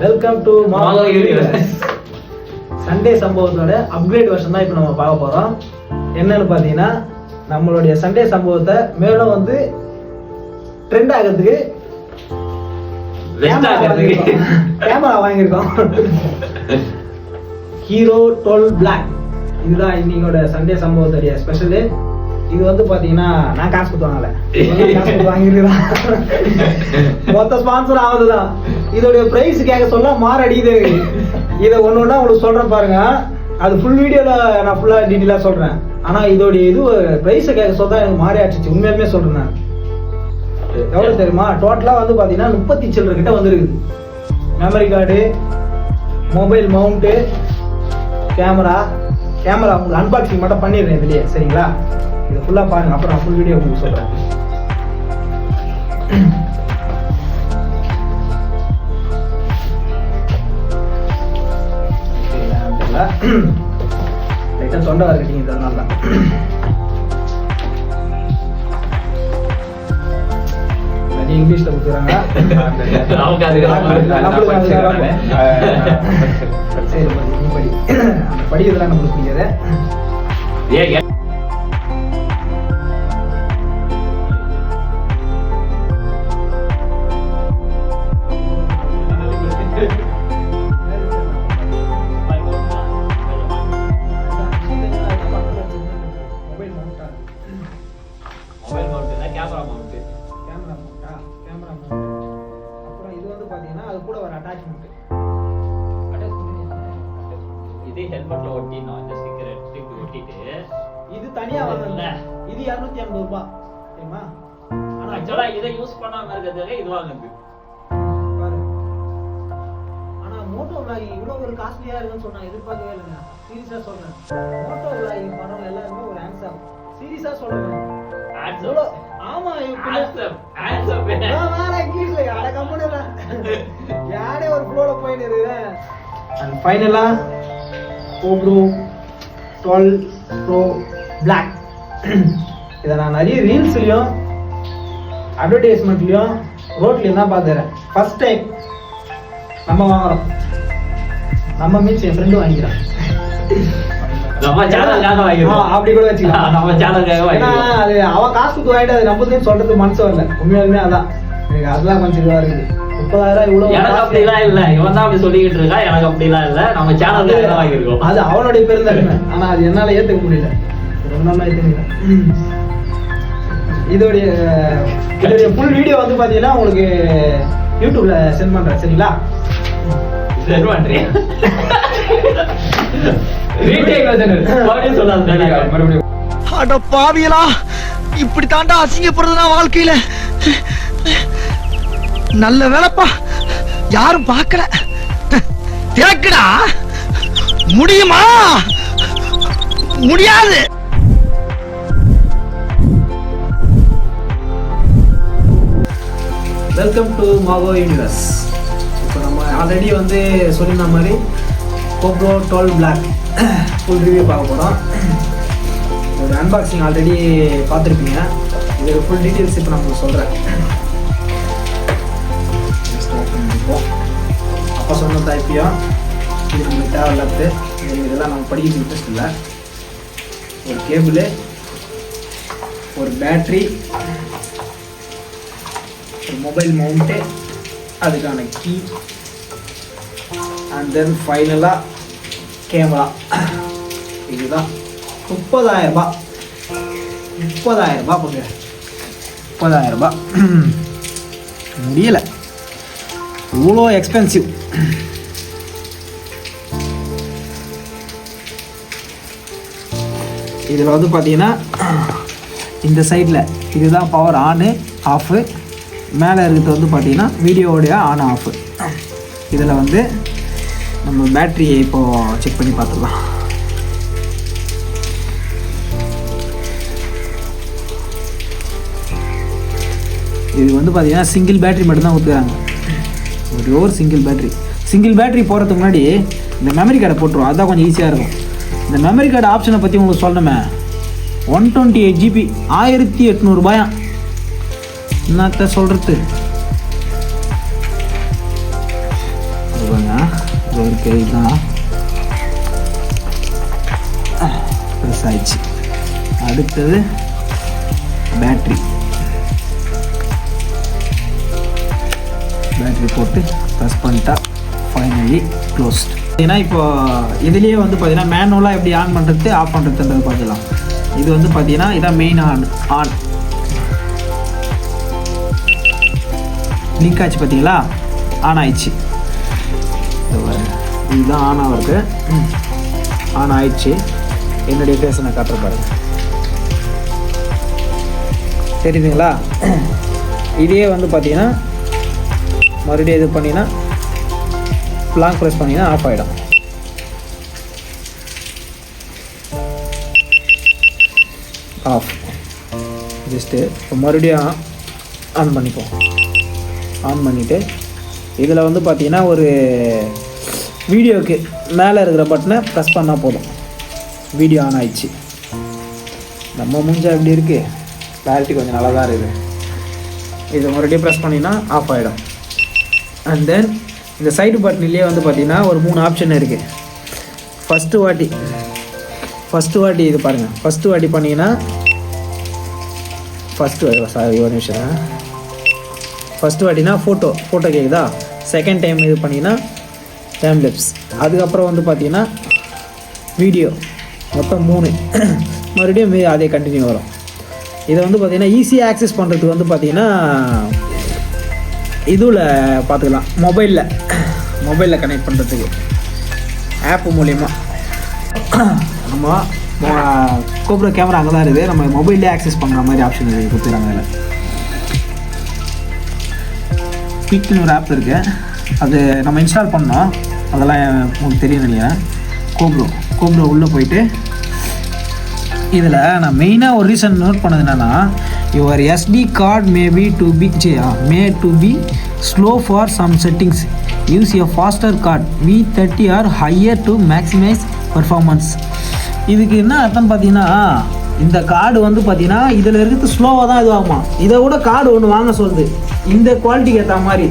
Welcome to Mago universe. Sunday சம்பவத்தோட upgrade version தான் இப்போ நம்ம பார்க்க போகிறோம். என்னன்னு பார்த்தீங்கன்னா, நம்மளுடைய சண்டே சம்பவத்தை மேலும் வந்து ட்ரெண்ட் ஆகிறதுக்கு கேமரா வாங்கியிருக்கோம். Hero 12 black. இதுதான் இன்னையோட சண்டே சம்பவத்துடைய ஸ்பெஷலு. இது வந்து பாத்தீங்கன்னா நான் காசு கொடுத்து வாங்கல, காசு கொடுத்து வாங்கிருக்கான். மொத்த ஸ்பான்சர் ஆகுதுதான். இதோடைய பிரைஸ் கேட்க சொல்ல மாறடிக்குது. இதை ஒன்று ஒன்றா உங்களுக்கு சொல்றேன் பாருங்க. அது ஃபுல் வீடியோல நான் ஃபுல்லா டீட்டெயிலா சொல்றேன். ஆனா இதோடைய இது பிரைஸை கேட்க சொல்ல எனக்கு மாறி ஆச்சு. உண்மையுமே சொல்றேன் நான். எவ்வளவு தெரியுமா? டோட்டலா வந்து பாத்தீங்கன்னா 30 சில்லற கிட்ட வந்துருக்குது. Memory card, mobile mount, camera உங்களுக்கு அன்பாக்சிங் மட்டும் பண்ணிடுறேன் இதுலயே, சரிங்களா? இதை ஃபுல்லாக பாருங்க, அப்புறம் நான் ஃபுல் வீடியோ உங்களுக்கு சொல்கிறேன். லைட்டாக தொண்டை வரக்கட்டிங்க, இதனால தான். இங்கிலீஷ்ல கொடுக்குறாங்க. சரி, படி. அந்த படி இதெல்லாம் நம்மளுக்கு புரியாது. இது தனியா வாங்கல, இது 250 ரூபாய் தெரியுமா? ஆனா ஆக்சுவலா இத யூஸ் பண்ணாம இருக்கிறதுக்கு இது வாங்குது பாரு. ஆனா மோட்டோ vlog இவ்வளவு ஒரு காஸ்ட்லியா இருக்குன்னு சொன்னா எதிர்பார்க்கவே இல்லைங்க. சீரியஸா சொல்றேன். மோட்டோ vlog பண்றவங்க எல்லாரும் ஒரு ஆன்சர் சீரியஸா சொல்றேன். ஆன்சர் ஆமா, ஆன்சர் வேற இங்கிலீஷ்ல அட கம்பெனில யாரே ஒரு ஃப்ளோல போயிட்டு இருக்கு. அண்ட் ஃபைனலா GoPro 12 Pro Black. இதை நான் நிறைய ரீல்ஸ்லையும் அட்வர்டைஸ்மெண்ட்லையும் ரோட்லையும் தான் பார்த்துறேன். ஃபர்ஸ்ட் டைம் நம்ம வாங்குறோம். நம்ம மீன்ஸ் என் ஃப்ரெண்டு வாங்கிக்கிறான். நம்ம சேனலுக்காக வாங்கிக்கிறோம், அப்படி கூட வச்சுக்கலாம். நம்ம சேனலுக்காக வாங்கிக்கிறோம். அது அவன் காசு கொடுத்து வாங்கிட்டு அது நம்மளும் சொல்றதுக்கு மனசு வரல. உண்மையாலுமே அதான் எனக்கு அதெல்லாம் கொஞ்சம் இதுவாக இருக்குது. 30,000 இவ்வளவு எனக்கு அப்படிலாம் இல்ல. இவன் தான் அப்படி சொல்லிக்கிட்டு இருக்கா. எனக்கு அப்படிலாம் இல்ல. நம்ம சேனலுக்காக வாங்கியிருக்கோம். அது அவனுடைய பெருந்தன்மை. ஆனா அது என்னால ஏத்துக்க முடியல. ரொம்ப நாளா ஏத்துக்கல. இதோடைய ஃபுல் வீடியோ வந்து பாத்தீங்கன்னா உங்களுக்கு யூடியூப்ல சென்ட் பண்றேன், சரிங்களா? சென்ட் பண்றேன். அட பாவியலா, இப்படி தாண்டா அசிங்கப்படுறதுனா வாழ்க்கையில. நல்ல வேலைப்பா, யாரும் பார்க்கல. கேக்குடா, முடியுமா? முடியாது. Welcome to Mago universe. இப்போ நம்ம ஆல்ரெடி வந்து சொல்லியிருந்த மாதிரி GoPro 12 Black ஃபுல் ரிவ்யூ பார்க்க போகிறோம். ஒரு அன்பாக்சிங் ஆல்ரெடி பார்த்துருப்பீங்க. இது ஃபுல் டீட்டெயில்ஸ் இப்போ நான் உங்களுக்கு சொல்கிறேன். அப்போ சொன்னதா இப்பயும் இது நம்மளுக்கு தேவையில்லாது. இதெல்லாம் நம்ம படிக்க இன்ட்ரெஸ்ட் இல்லை. ஒரு கேபிள், ஒரு பேட்ரி, ஒரு மொபைல் மவுண்ட்டு, அதுக்கான கீ, அண்ட் தென் ஃபைனலாக கேமரா. இதுதான் 30,000 ரூபாய். 30,000 ரூபாய் போங்க. 30,000 ரூபாய் முடியலை, இவ்வளோ எக்ஸ்பென்சிவ். இதில் வந்து பார்த்தீங்கன்னா இந்த சைடில் இதுதான் பவர் ஆனு ஆஃபு. மேலே இருக்கிறது வந்து பார்த்தீங்கன்னா வீடியோவுடைய ஆன் ஆஃபு. இதில் வந்து நம்ம பேட்டரியை இப்போது செக் பண்ணி பார்த்துக்கலாம். இது வந்து பார்த்தீங்கன்னா சிங்கிள் பேட்டரி மட்டும்தான் ஊற்றுறாங்க. ஒரு சிங்கிள் பேட்டரி போகிறதுக்கு முன்னாடி இந்த மெமரி கார்டை போட்டுருவோம். அதுதான் கொஞ்சம் ஈஸியாக இருக்கும். இந்த மெமரி கார்டு ஆப்ஷனை பற்றி உங்களுக்கு சொல்லணுமே. 128 GB 1800 ரூபாயா? என்னத்த சொல்கிறது? இருக்கு. இதுதான் ப்ரெஸ் ஆயிடுச்சு. அடுத்தது பேட்ரி போட்டு ப்ரெஸ் பண்ணிட்டா ஃபைனலி க்ளோஸ்ட். ஏன்னா இப்போ இதுலேயே வந்து பார்த்தீங்கன்னா மேனுவலாக எப்படி ஆன் பண்ணுறது ஆஃப் பண்ணுறதுன்றது பார்க்கலாம். இது வந்து பார்த்தீங்கன்னா இதான் மெயின் ஆன் லிங்க் ஆச்சு பார்த்தீங்களா, ஆன் ஆயிடுச்சு. இதுதான் ஆன் ஆகிறது, ஆன் ஆயிடுச்சு. என்னுடைய ஃபேஸை நான் காட்டுற பாருங்க, தெரியுதுங்களா? இதே வந்து பார்த்தீங்கன்னா மறுபடியும் இது பண்ணினா லாங் ப்ரெஸ் பண்ணிங்கன்னா ஆஃப் ஆகிடும். ஆஃப். ஜஸ்ட்டு இப்போ மறுபடியும் ஆன் பண்ணிப்போம். ஆன் பண்ணிவிட்டு இதில் வந்து பார்த்தீங்கன்னா ஒரு வீடியோவுக்கு மேலே இருக்கிற பட்டனை ப்ரெஸ் பண்ணால் போதும், வீடியோ ஆன் ஆயிடுச்சு. நம்ம மூஞ்சா எப்படி இருக்குது, கிளாரிட்டி கொஞ்சம் நல்லா தான் இருக்குது. இதை மறுபடியும் ப்ரெஸ் பண்ணினா ஆஃப் ஆகிடும். அண்ட் தென் இந்த சைடு பட்டன்லேயே வந்து பார்த்திங்கன்னா ஒரு 3 ஆப்ஷன் இருக்குது. ஃபஸ்ட்டு வாட்டி இது பாருங்கள். ஃபஸ்ட்டு வாட்டி பண்ணிங்கன்னா ஒரு நிமிஷம். ஃபஸ்ட்டு வாட்டினா ஃபோட்டோ கேட்குதா. செகண்ட் டைம் இது பண்ணிங்கன்னா டைம் லேப்ஸ். அதுக்கப்புறம் வந்து பார்த்திங்கன்னா வீடியோ. மொத்தம் 3. மறுபடியும் அதே கண்டினியூ வரும். இதை வந்து பார்த்திங்கன்னா ஈஸியாக ஆக்சஸ் பண்ணுறதுக்கு வந்து பார்த்திங்கன்னா இதில் பார்த்துக்கலாம், மொபைலில் கனெக்ட் பண்ணுறதுக்கு ஆப்பு மூலிமா. நம்ம கோப்ரோ கேமரா அங்கே தான் இருக்குது, நம்ம மொபைல்லே ஆக்சஸ் பண்ணுற மாதிரி ஆப்ஷன் இருக்குது கொடுத்துருக்காங்க. அதில் குயிக்னு ஒரு ஆப் இருக்குது, அது நம்ம இன்ஸ்டால் பண்ணோம். அதெல்லாம் உங்களுக்கு தெரியும் இல்லையா. கோப்ரோ உள்ளே போயிட்டு இதில் நான் மெயினாக ஒரு ரீசன் நோட் பண்ணது என்னென்னா, your SD card may to be slow for some settings, use a faster card V30 or higher to maximise performance. இதுக்கு என்ன அர்த்தம்னு பார்த்தீங்கன்னா, இந்த கார்டு வந்து பார்த்தீங்கன்னா இதில் இருக்கிறது ஸ்லோவாக தான் இதுவாகுமா. இதை விட கார்டு ஒன்று வாங்க சொல்லுது இந்த குவாலிட்டிக்கு ஏற்ற மாதிரி.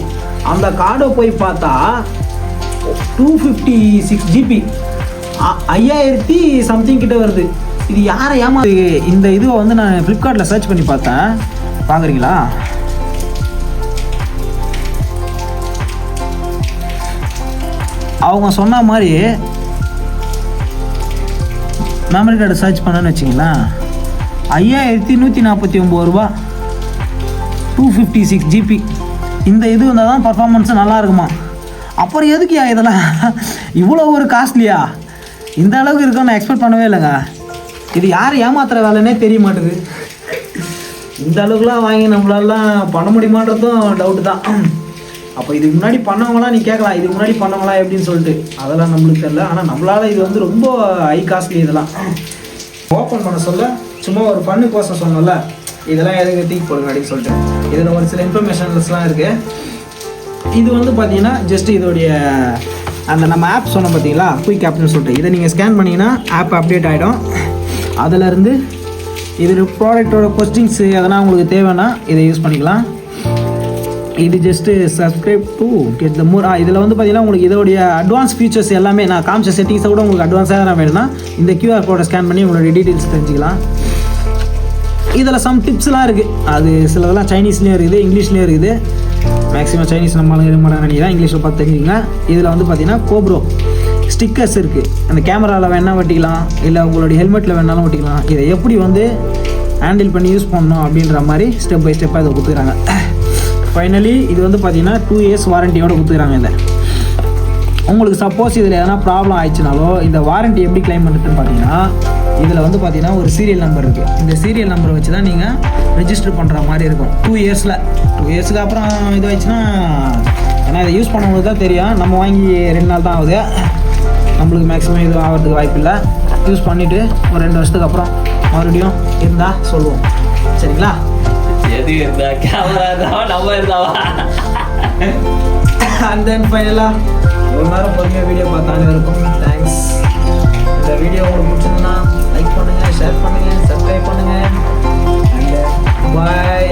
அந்த கார்டை போய் பார்த்தா 256 GB 5000 சம்திங் கிட்ட வருது. இது யாரை இந்த இதுவை வந்து நான் ஃப்ளிப்கார்ட்டில் சர்ச் பண்ணி பார்த்தேன், பார்க்குறீங்களா? அவங்க சொன்ன மாதிரி மெமரி கார்டு சர்ச் பண்ணேன்னு வச்சிங்களேன், 5149 ரூபா 256 GB. இந்த இது வந்தால் தான் பர்ஃபார்மன்ஸு நல்லா இருக்குமா. அப்புறம் எதுக்கு இதெல்லாம் இவ்வளோ ஒரு காஸ்ட்லியா? இந்த அளவுக்கு இருக்குன்னு நான் எக்ஸ்பெக்ட் பண்ணவே இல்லைங்க. இது யார் ஏமாத்துற வேலைன்னே தெரிய மாட்டுது. இந்த அளவுக்குலாம் வாங்கி நம்மளாலாம் பண்ண முடியுமான்றதும் டவுட்டு தான். அப்போ இதுக்கு முன்னாடி பண்ணவங்களாம் நீ கேட்கலாம், இதுக்கு முன்னாடி பண்ணவங்களா எப்படின்னு சொல்லிட்டு. அதெல்லாம் நம்மளுக்கு தெரியல. ஆனால் நம்மளால் இது வந்து ரொம்ப ஹை காஸ்ட்லி. இதெல்லாம் ஓப்பன் பண்ண சொல்ல சும்மா ஒரு பண்ணு கோசம் சொன்னோம்ல, இதெல்லாம் எதுக்கு தூக்கி போடுங்க அப்படின்னு சொல்லிட்டு. இதில் ஒரு சில இன்ஃபர்மேஷன்ஸ்லாம் இருக்குது. இது வந்து பார்த்தீங்கன்னா ஜஸ்ட் இதோடைய அந்த நம்ம ஆப் சொன்னோம் பார்த்தீங்களா, குயிக் ஆப்னு சொல்லிட்டு. இதை நீங்கள் ஸ்கேன் பண்ணிங்கன்னா ஆப் அப்டேட் ஆகிடும். அதிலேருந்து இது ப்ராடக்டோட கொஸ்டின்ஸ் எதனா உங்களுக்கு தேவைன்னா இதை யூஸ் பண்ணிக்கலாம். இது just subscribe to get the more. இதில் வந்து பார்த்தீங்கன்னா உங்களுக்கு இதோடைய அட்வான்ஸ் ஃபீச்சர்ஸ் எல்லாமே நான் காமிச்ச செட்டிங்ஸை கூட உங்களுக்கு அட்வான்ஸாக தான் வேணும்னா இந்த QR கோடை ஸ்கேன் பண்ணி உங்களுடைய டீட்டெயில்ஸ் தெரிஞ்சுக்கலாம். இதில் சம் டிப்ஸ்லாம் இருக்குது. அது சிலதெல்லாம் சைனீஸ்லேயும் இருக்குது, இங்கிலீஷ்லேயும் இருக்குது. மேக்ஸிமம் சைனீஸ் நம்மளால இருக்க மாட்டாங்க நினைக்கிறேன், இங்கிலீஷில் பார்த்து தெரிஞ்சுங்க. இதில் வந்து பார்த்தீங்கன்னா கோப்ரோ ஸ்டிக்கர்ஸ் இருக்குது. அந்த கேமராவில் வேணால் ஒட்டிக்கலாம், இல்லை உங்களுடைய ஹெல்மெட்டில் வேணாலும் ஒட்டிக்கலாம். இதை எப்படி வந்து ஹேண்டில் பண்ணி யூஸ் பண்ணணும் அப்படின்ற மாதிரி ஸ்டெப் பை ஸ்டெப்பாக இதை கொடுத்துக்கிறாங்க. ஃபைனலி இது வந்து பார்த்தீங்கன்னா 2 years வாரண்டியோடு கொடுத்துக்கிறாங்க. இதை உங்களுக்கு சப்போஸ் இதில் எதனா ப்ராப்ளம் ஆயிடுச்சுனாலோ இந்த வாரண்ட்டி எப்படி கிளைம் பண்ணுறதுன்னு பார்த்தீங்கன்னா, இதில் வந்து பார்த்தீங்கன்னா ஒரு சீரியல் நம்பர் இருக்குது. இந்த சீரியல் நம்பரை வச்சு தான் நீங்கள் ரெஜிஸ்டர் பண்ணுற மாதிரி இருக்கும். 2 இயர்ஸுக்கு அப்புறம் இது ஆயிடுச்சுன்னா, ஏன்னா இதை யூஸ் பண்ணவங்களுக்கு தான் தெரியும். நம்ம வாங்கி 2 நாள் தான் ஆகுது, நம்மளுக்கு மேக்ஸிமம் இது ஆகிறதுக்கு வாய்ப்பு இல்லை. யூஸ் பண்ணிவிட்டு ஒரு 2 வருஷத்துக்கு அப்புறம் மறுபடியும் இருந்தால் சொல்லுவோம், சரிங்களா? எது இருந்தா கேமரா இருந்தாவா நம்ம இருந்தாவா? அண்ட் தென் ஃபைனலாக ஒரு நேரம் பொறுமையாக வீடியோ பார்த்த அனைவருக்கும் தேங்க்ஸ். இந்த வீடியோ உங்களுக்கு பிடிச்சிருந்தா லைக் பண்ணுங்கள், ஷேர் பண்ணுங்கள், சப்ஸ்கிரைப் பண்ணுங்கள். அண்ட் பாய்.